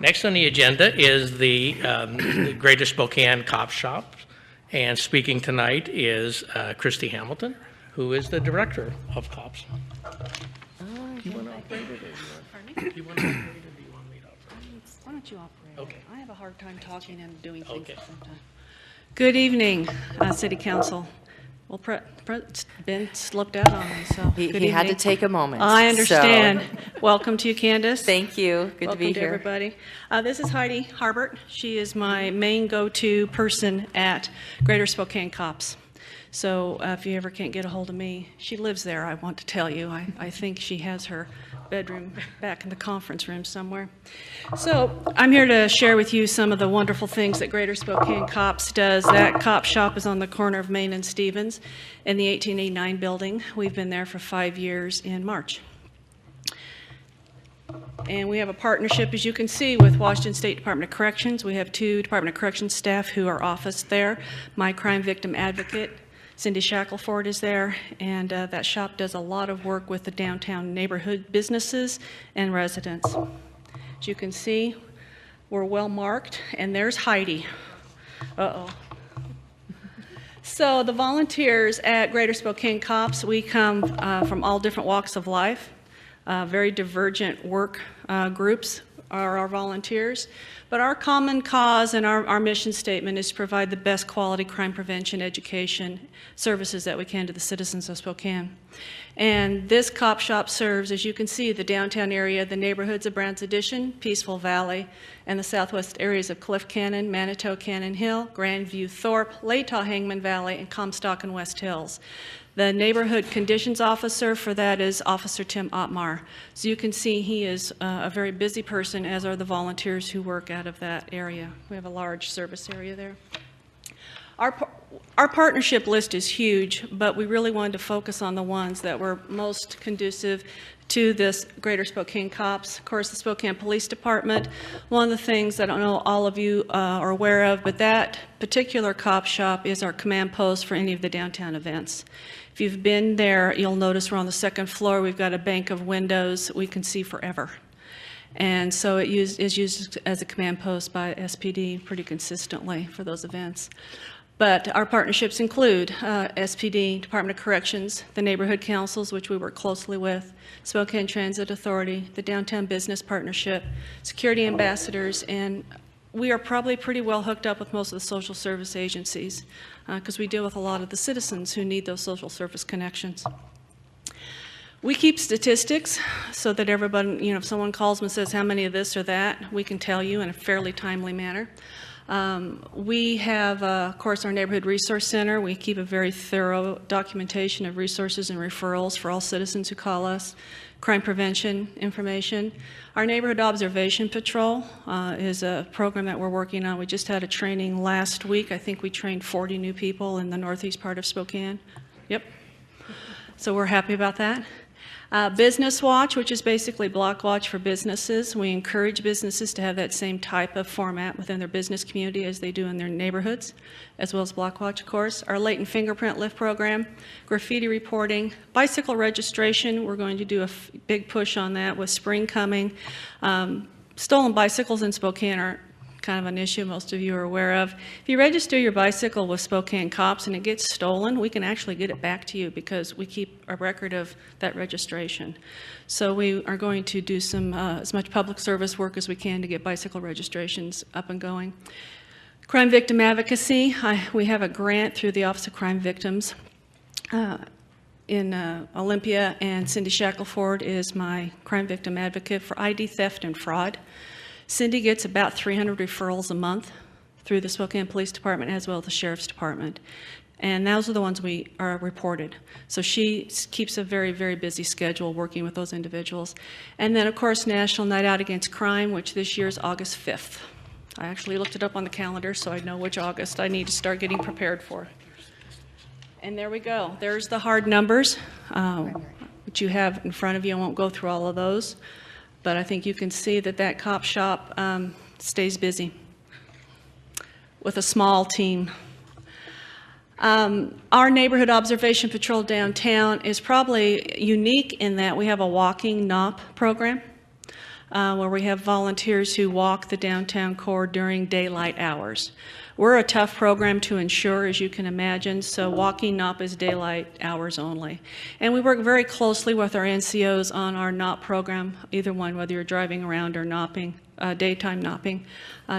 Next on the agenda is the Greater Spokane C.O.P.S shop. And speaking tonight is Christy Hamilton, who is the director of C.O.P.S. Do you want to operate it, or do you want to operate it, or do you want me to operate it? Why don't you operate? Okay. I have a hard time talking and doing things Okay. at the same time. Good evening, City Council. Well, Ben slipped out on me, so good He had to evening. take a moment. I understand. So, Welcome to you, Candace. thank you. Good Welcome to be here. everybody. This is Heidi Harbert. She is my main go-to person at Greater Spokane C.O.P.S. So if you ever can't get a hold of me, she lives there, I want to tell you. I think she has her bedroom back in the conference room somewhere. So I'm here to share with you some of the wonderful things that Greater Spokane C.O.P.S does. That C.O.P.S shop is on the corner of Main and Stevens in the 1889 building. We've been there for 5 years in March. And we have a partnership, as you can see, with Washington State Department of Corrections. We have 2 Department of Corrections staff who are officed there. My crime victim advocate, Cindy Shackelford, is there, and that shop does a lot of work with the downtown neighborhood businesses and residents. As you can see, we're well marked, and there's Heidi. Uh-oh. So the volunteers at Greater Spokane C.O.P.S, we come from all different walks of life. Very divergent work groups are our volunteers. But our common cause and our mission statement is to provide the best quality crime prevention education services that we can to the citizens of Spokane. And this C.O.P.S shop serves, as you can see, the downtown area, the neighborhoods of Browns Addition, Peaceful Valley, and the southwest areas of Cliff Cannon, Manitou Cannon Hill, Grandview Thorpe, Latah Hangman Valley, and Comstock and West Hills. The neighborhood conditions officer for that is Officer Tim Ottmar. So you can see he is a very busy person, as are the volunteers who work out of that area. We have a large service area there. Our partnership list is huge, but we really wanted to focus on the ones that were most conducive to this Greater Spokane C.O.P.S. Of course, the Spokane Police Department, one of the things that I don't know all of you are aware of, but that particular C.O.P.S shop is our command post for any of the downtown events. If you've been there, you'll notice we're on the 2nd floor. We've got a bank of windows we can see forever. And so it is used as a command post by SPD pretty consistently for those events. But our partnerships include SPD, Department of Corrections, the neighborhood councils, which we work closely with, Spokane Transit Authority, the Downtown Business Partnership, security ambassadors, and we are probably pretty well hooked up with most of the social service agencies because we deal with a lot of the citizens who need those social service connections. We keep statistics so that everybody, if someone calls and says how many of this or that, we can tell you in a fairly timely manner. We have, of course, our Neighborhood Resource Center. We keep a very thorough documentation of resources and referrals for all citizens who call us. Crime prevention information. Our Neighborhood Observation Patrol is a program that we're working on. We just had a training last week. I think we trained 40 new people in the northeast part of Spokane. Yep. So we're happy about that. Business Watch, which is basically block watch for businesses. We encourage businesses to have that same type of format within their business community as they do in their neighborhoods, as well as block watch, of course. Our latent fingerprint lift program, graffiti reporting, bicycle registration. We're going to do a big push on that with spring coming. Stolen bicycles in Spokane are kind of an issue most of you are aware of. If you register your bicycle with Spokane C.O.P.S and it gets stolen, we can actually get it back to you because we keep a record of that registration. So we are going to do some as much public service work as we can to get bicycle registrations up and going. Crime victim advocacy. We have a grant through the Office of Crime Victims in Olympia, and Cindy Shackelford is my crime victim advocate for ID theft and fraud. Cindy gets about 300 referrals a month through the Spokane Police Department as well as the Sheriff's Department. And those are the ones we are reported. So she keeps a very, very busy schedule working with those individuals. And then, of course, National Night Out Against Crime, which this year is August 5th. I actually looked it up on the calendar so I know which August I need to start getting prepared for. And there we go. There's the hard numbers, which you have in front of you. I won't go through all of those. But I think you can see that C.O.P.S shop stays busy with a small team. Our Neighborhood Observation Patrol downtown is probably unique in that we have a walking NOP program. where we have volunteers who walk the downtown core during daylight hours. We're a tough program to insure, as you can imagine, so walking NOP is daylight hours only. And we work very closely with our NCOs on our NOP program, either one, whether you're driving around or nopping, daytime nopping,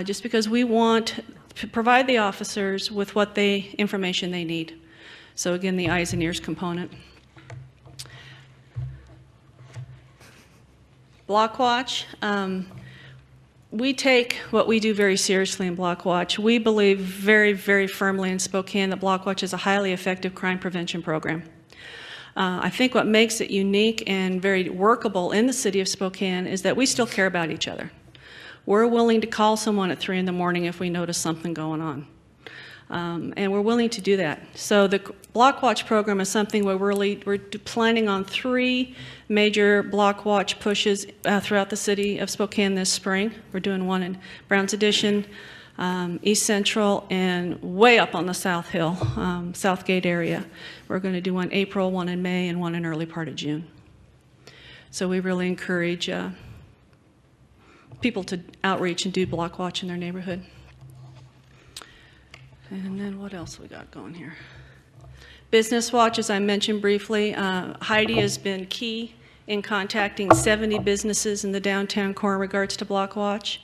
just because we want to provide the officers with what information they need. So again, the eyes and ears component. Block Watch. We take what we do very seriously in Block Watch. We believe very, very firmly in Spokane that Block Watch is a highly effective crime prevention program. I think what makes it unique and very workable in the city of Spokane is that we still care about each other. We're willing to call someone at 3 in the morning if we notice something going on. And we're willing to do that. So the Block Watch program is something where we're planning on 3 major Block Watch pushes throughout the city of Spokane this spring. We're doing one in Brown's Addition, East Central, and way up on the South Hill, Southgate area. We're going to do one April, one in May, and one in early part of June. So we really encourage people to outreach and do Block Watch in their neighborhood. And then what else we got going here? Business Watch, as I mentioned briefly, Heidi has been key in contacting 70 businesses in the downtown core in regards to Block Watch.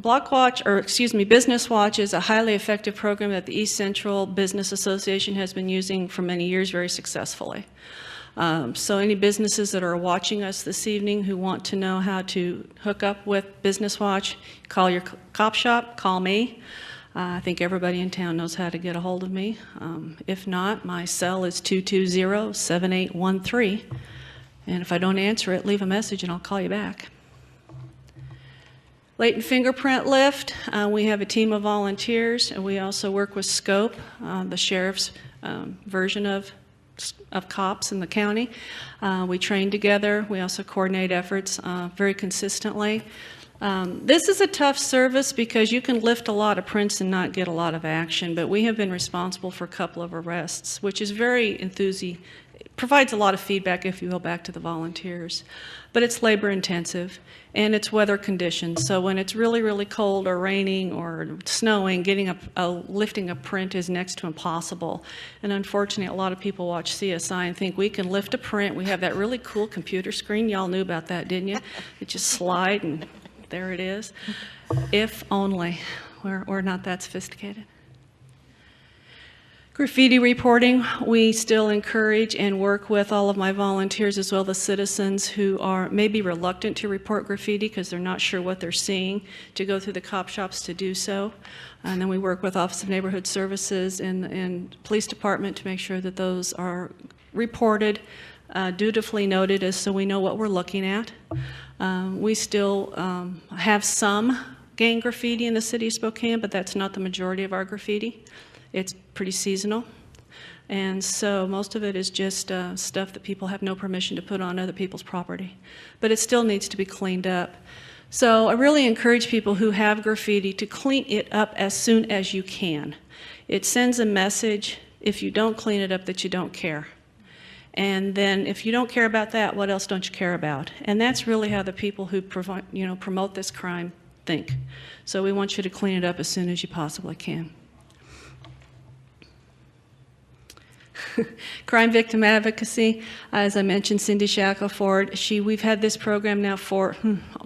Business Watch is a highly effective program that the East Central Business Association has been using for many years very successfully. So any businesses that are watching us this evening who want to know how to hook up with Business Watch, call your cop shop, call me. I think everybody in town knows how to get a hold of me. If not, my cell is 220-7813. And if I don't answer it, leave a message and I'll call you back. Latent fingerprint lift, we have a team of volunteers, and we also work with C.O.P.S, the sheriff's version of C.O.P.S in the county. We train together. We also coordinate efforts very consistently. This is a tough service because you can lift a lot of prints and not get a lot of action, but we have been responsible for a couple of arrests, which is very provides a lot of feedback, if you will, back to the volunteers. But it's labor intensive and it's weather conditions. So when it's really, really cold or raining or snowing, lifting a print is next to impossible. And unfortunately, a lot of people watch CSI and think we can lift a print. We have that really cool computer screen. Y'all knew about that, didn't you? It just slide and there it is. If only. We're not that sophisticated. Graffiti reporting, we still encourage and work with all of my volunteers as well as citizens who are maybe reluctant to report graffiti because they're not sure what they're seeing, to go through the cop shops to do so. And then we work with Office of Neighborhood Services and Police Department to make sure that those are reported, dutifully noted so we know what we're looking at. We still have some gang graffiti in the city of Spokane, but that's not the majority of our graffiti. It's pretty seasonal, and so most of it is just stuff that people have no permission to put on other people's property. But it still needs to be cleaned up. So I really encourage people who have graffiti to clean it up as soon as you can. It sends a message, if you don't clean it up, that you don't care. And then if you don't care about that, what else don't you care about? And that's really how the people who promote this crime think. So we want you to clean it up as soon as you possibly can. Crime victim advocacy, as I mentioned, Cindy Shackelford, we've had this program now for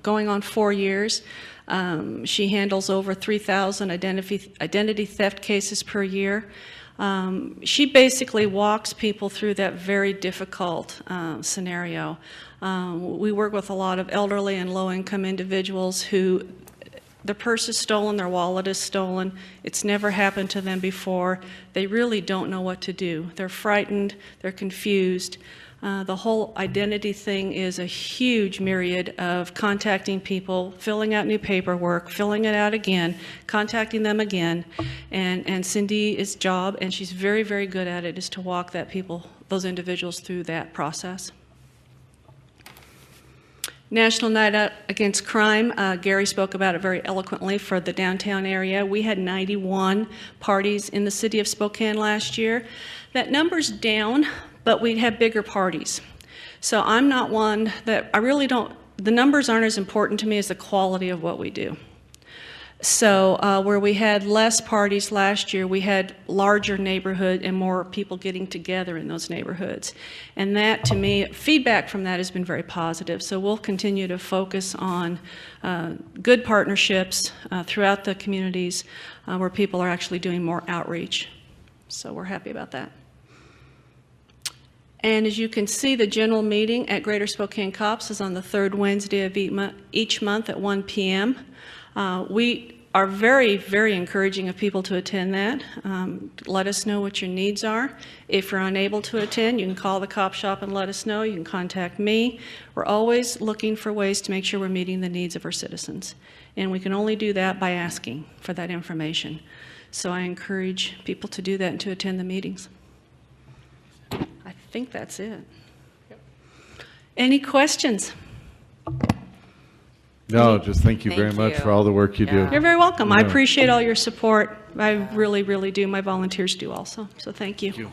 going on 4 years. She handles over 3,000 identity theft cases per year. She basically walks people through that very difficult scenario. We work with a lot of elderly and low-income individuals who their purse is stolen, their wallet is stolen. It's never happened to them before. They really don't know what to do. They're frightened, they're confused. The whole identity thing is a huge myriad of contacting people, filling out new paperwork, filling it out again, contacting them again. And Cindy's job, and she's very, very good at it, is to walk those individuals through that process. National Night Out Against Crime, Gary spoke about it very eloquently for the downtown area. We had 91 parties in the city of Spokane last year. That number's down, but we'd have bigger parties. So I'm not one that, the numbers aren't as important to me as the quality of what we do. So where we had less parties last year, we had larger neighborhood and more people getting together in those neighborhoods. And that, to me, feedback from that has been very positive. So we'll continue to focus on good partnerships throughout the communities where people are actually doing more outreach. So we're happy about that. And as you can see, the general meeting at Greater Spokane C.O.P.S is on the third Wednesday of each month at 1 p.m. We are very, very encouraging of people to attend that. Let us know what your needs are. If you're unable to attend, you can call the C.O.P.S shop and let us know. You can contact me. We're always looking for ways to make sure we're meeting the needs of our citizens. And we can only do that by asking for that information. So I encourage people to do that and to attend the meetings. I think that's it. Any questions? No, just thank you very Thank much you. for all the work you do. You're very welcome. I Yeah. appreciate all your support. I really, really do. My volunteers do also. So thank you. Thank you.